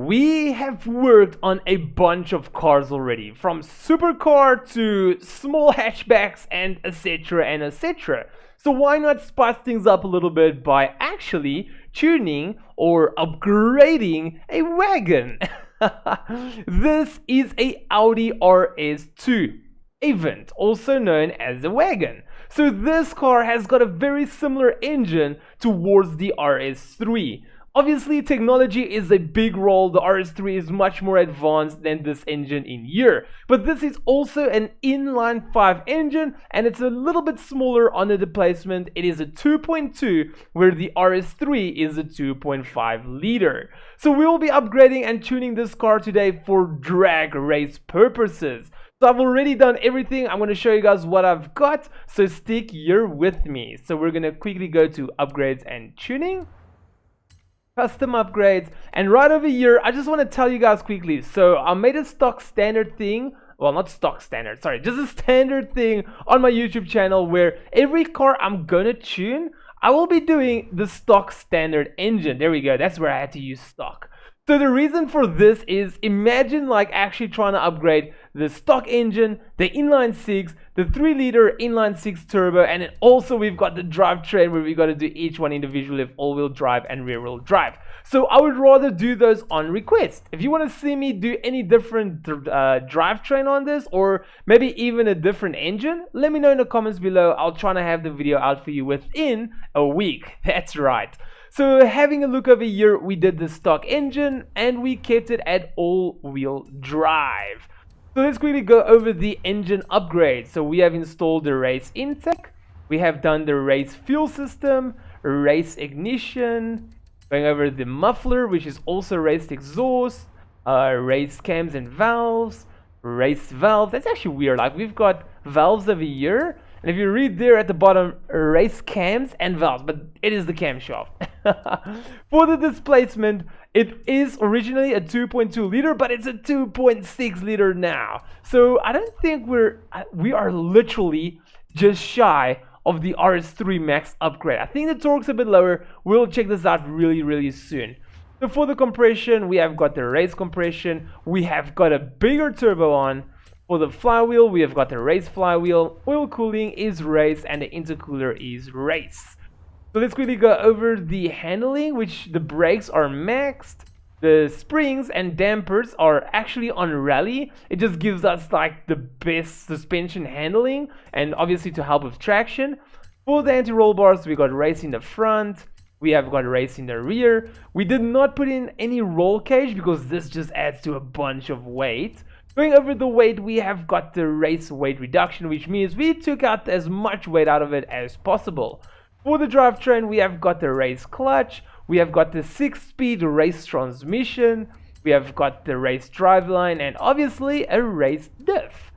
we have worked on a bunch of cars already, from supercar to small hatchbacks and etc and etc. So why not spice things up a little bit by actually tuning or upgrading a wagon? This is a Audi RS2 Avant, also known as a wagon. So this car has got a very similar engine towards the RS3. Obviously, technology is a big role. The RS3 is much more advanced than this engine in year. But this is also an inline 5 engine, and it's a little bit smaller on the displacement. It is a 2.2, where the RS3 is a 2.5 liter. So we will be upgrading and tuning this car today for drag race purposes. So I've already done everything. I'm going to show you guys what I've got, so stick here with me. So we're going to quickly go to upgrades and tuning, custom upgrades, and right over here I just want to tell you guys quickly. So I made a stock standard thing, well, not stock standard, sorry, just a standard thing on my YouTube channel where every car I'm gonna tune, I will be doing the stock standard engine. There we go, that's where I had to use stock. So the reason for this is, imagine like actually trying to upgrade the stock engine, the inline 6, the 3 liter inline 6 turbo, and then also we've got the drivetrain where we got to do each one individually of all-wheel drive and rear-wheel drive. So I would rather do those on request. If you want to see me do any different drivetrain on this, or maybe even a different engine, let me know in the comments below. I'll try to have the video out for you within a week. That's right. So having a look over here, we did the stock engine and we kept it at all-wheel drive. So let's quickly go over the engine upgrade. So we have installed the race intake, we have done the race fuel system, race ignition, going over the muffler, which is also race exhaust, race cams and valves, race valve. That's actually weird, like we've got valves over here, and if you read there at the bottom, race cams and valves, but it is the camshaft. For the displacement, it is originally a 2.2 liter, but it's a 2.6 liter now. So I don't think we are literally just shy of the RS3 Max upgrade. I think the torque's a bit lower. We'll check this out really soon. So for the compression, we have got the race compression. We have got a bigger turbo on. For the flywheel, we have got the race flywheel. Oil cooling is race and the intercooler is race. So let's quickly go over the handling, which the brakes are maxed. The springs and dampers are actually on rally. It just gives us like the best suspension handling and obviously to help with traction. For the anti-roll bars, we got race in the front. We have got race in the rear. We did not put in any roll cage because this just adds to a bunch of weight. Going over the weight, we have got the race weight reduction, which means we took out as much weight out of it as possible. For the drivetrain, we have got the race clutch, we have got the 6-speed race transmission, we have got the race driveline, and obviously a race diff.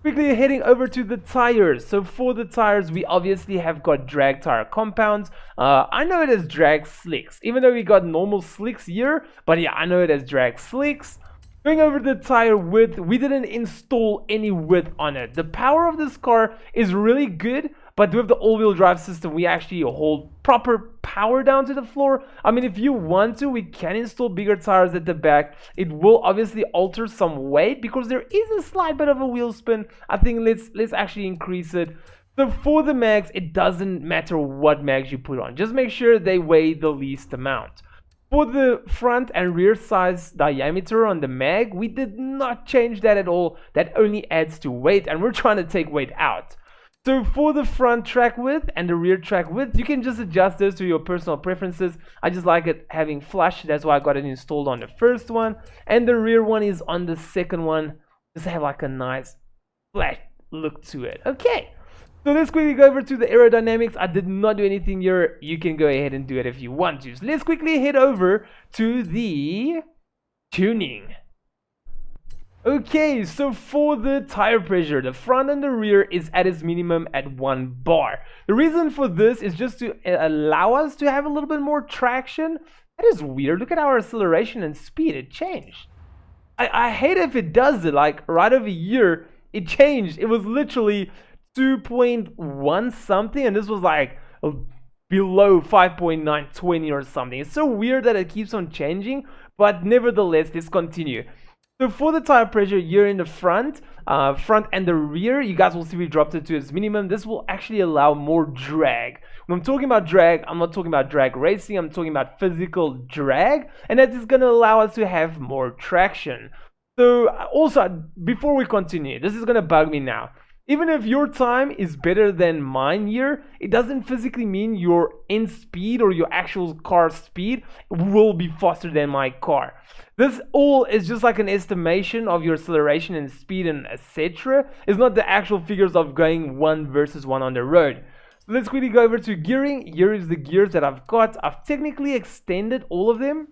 Quickly heading over to the tires. So for the tires, we obviously have got drag tire compounds. I know it as drag slicks, even though we got normal slicks here, but yeah, I know it as drag slicks. Going over the tire width, we didn't install any width on it. The power of this car is really good, but with the all-wheel drive system, we actually hold proper power down to the floor. I mean, if you want to, we can install bigger tires at the back. It will obviously alter some weight because there is a slight bit of a wheel spin. I think let's actually increase it. So for the mags, it doesn't matter what mags you put on. Just make sure they weigh the least amount. For the front and rear size diameter on the mag, we did not change that at all. That only adds to weight, and we're trying to take weight out. So for the front track width and the rear track width, you can just adjust those to your personal preferences. I just like it having flush, that's why I got it installed on the first one. And the rear one is on the second one. Just have like a nice flat look to it. Okay. So let's quickly go over to the aerodynamics. I did not do anything here. You can go ahead and do it if you want to. So let's quickly head over to the tuning. Okay, so for the tire pressure, the front and the rear is at its minimum at 1 bar. The reason for this is just to allow us to have a little bit more traction. That is weird. Look at our acceleration and speed. It changed. I hate if it does it. Like right over here, it changed. It was literally 2.1 something, and this was like below 5.920 or something. It's so weird that it keeps on changing, but nevertheless, let's continue. So for the tire pressure here in the front and the rear, you guys will see we dropped it to its minimum. This will actually allow more drag. When I'm talking about drag, I'm not talking about drag racing, I'm talking about physical drag, and that is going to allow us to have more traction. So also, before we continue, this is going to bug me now. Even if your time is better than mine here, it doesn't physically mean your end speed or your actual car speed will be faster than my car. This all is just like an estimation of your acceleration and speed and etc. It's not the actual figures of going 1 versus 1 on the road. So let's quickly go over to gearing. Here is the gears that I've got. I've technically extended all of them.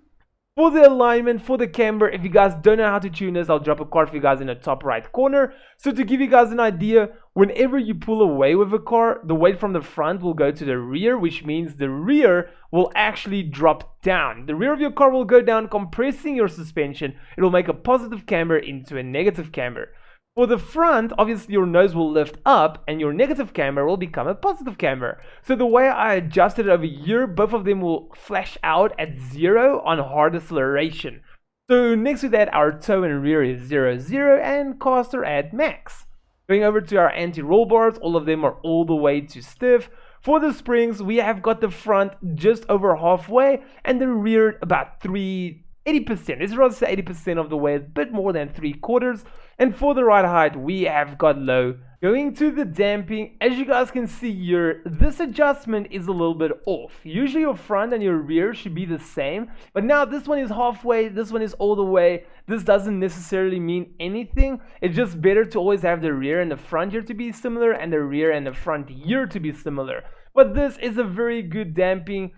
For the alignment, for the camber, if you guys don't know how to tune this, I'll drop a card for you guys in the top right corner. So to give you guys an idea, whenever you pull away with a car, the weight from the front will go to the rear, which means the rear will actually drop down. The rear of your car will go down, compressing your suspension. It will make a positive camber into a negative camber. For the front, obviously your nose will lift up and your negative camber will become a positive camber. So the way I adjusted it over here, both of them will flash out at 0 on hard acceleration. So next to that, our toe and rear is 0, 0 and caster at max. Going over to our anti-roll bars, all of them are all the way to stiff. For the springs, we have got the front just over halfway and the rear about 80%. It's rather say 80% of the way, a bit more than 3/4. And for the ride height, we have got low. Going to the damping, as you guys can see here, this adjustment is a little bit off. Usually your front and your rear should be the same, but now this one is halfway, this one is all the way. This doesn't necessarily mean anything. It's just better to always have the rear and the front here to be similar and the rear and the front here to be similar. But this is a very good damping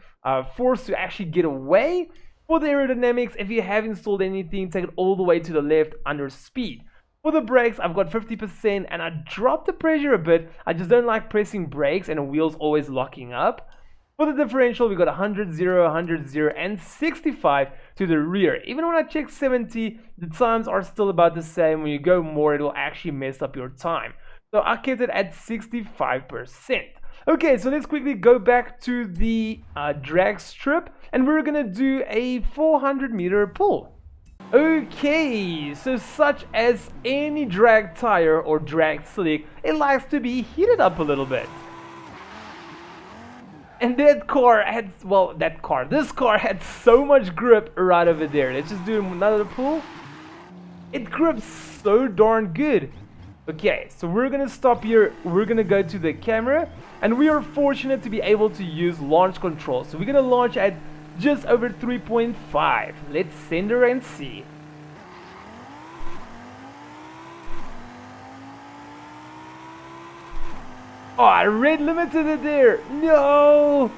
force to actually get away. For the aerodynamics, if you have installed anything, take it all the way to the left under speed. For the brakes, I've got 50% and I dropped the pressure a bit. I just don't like pressing brakes and the wheels always locking up. For the differential, we got 100, 0, 100, 0 and 65 to the rear. Even when I check 70, the times are still about the same. When you go more, it will actually mess up your time. So I kept it at 65%. Okay, so let's quickly go back to the drag strip and we're gonna do a 400-meter pull. Okay, so such as any drag tire or drag slick, it likes to be heated up a little bit. And this car had so much grip right over there. Let's just do another pull. It grips so darn good. Okay, so we're gonna stop here. We're gonna go to the camera and we are fortunate to be able to use launch control. So we're gonna launch at just over 3.5. Let's send her and see. Oh, I red limited it there. No.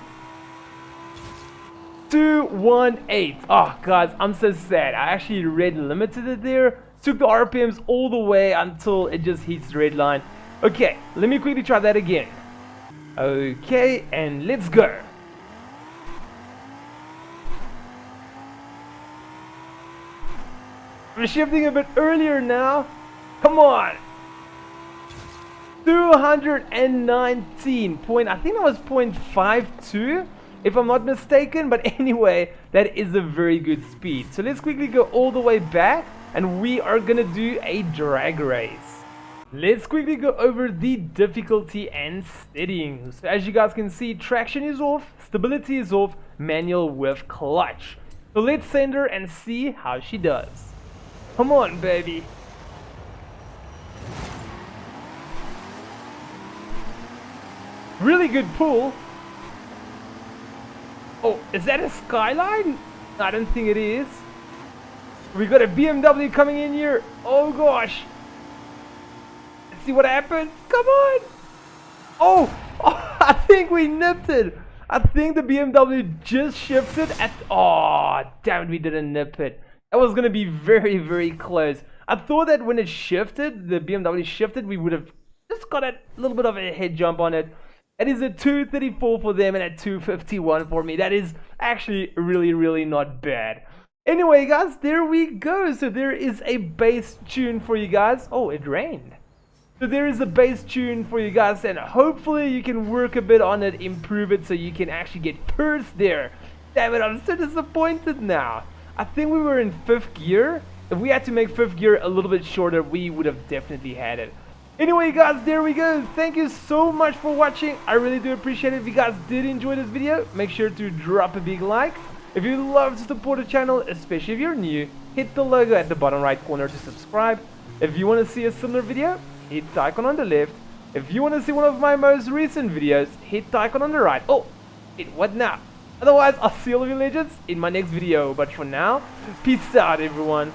218. Oh, guys, I'm so sad. I actually red limited it there. Took the RPMs all the way until it just hits the red line. Okay, let me quickly try that again. Okay, and let's go. We're shifting a bit earlier now. Come on. 219 point, I think that was 0.52 if I'm not mistaken, but anyway, that is a very good speed. So let's quickly go all the way back and we are gonna do a drag race. Let's quickly go over the difficulty and settings. So as you guys can see, traction is off, stability is off, manual with clutch. So let's send her and see how she does. Come on, baby. Really good pull. Oh, is that a Skyline? I don't think it is. We got a BMW coming in here. Oh gosh. Let's see what happens. Come on. Oh, I think we nipped it. I think the BMW just shifted at... Oh, damn it, we didn't nip it. That was going to be very, very close. I thought that when it shifted, the BMW shifted, we would have just got a little bit of a head jump on it. That is a 234 for them and a 251 for me. That is actually really, really not bad. Anyway, guys, there we go. So there is a bass tune for you guys. Oh, it rained. So there is a bass tune for you guys, and hopefully you can work a bit on it, improve it so you can actually get first there. Damn it, I'm so disappointed now. I think we were in 5th gear. If we had to make 5th gear a little bit shorter, we would have definitely had it. Anyway guys, there we go. Thank you so much for watching. I really do appreciate it. If you guys did enjoy this video, make sure to drop a big like. If you love to support the channel, especially if you're new, hit the logo at the bottom right corner to subscribe. If you want to see a similar video, hit the icon on the left. If you want to see one of my most recent videos, hit the icon on the right. Oh, what now? Otherwise, I'll see all of you legends in my next video. But for now, peace out everyone.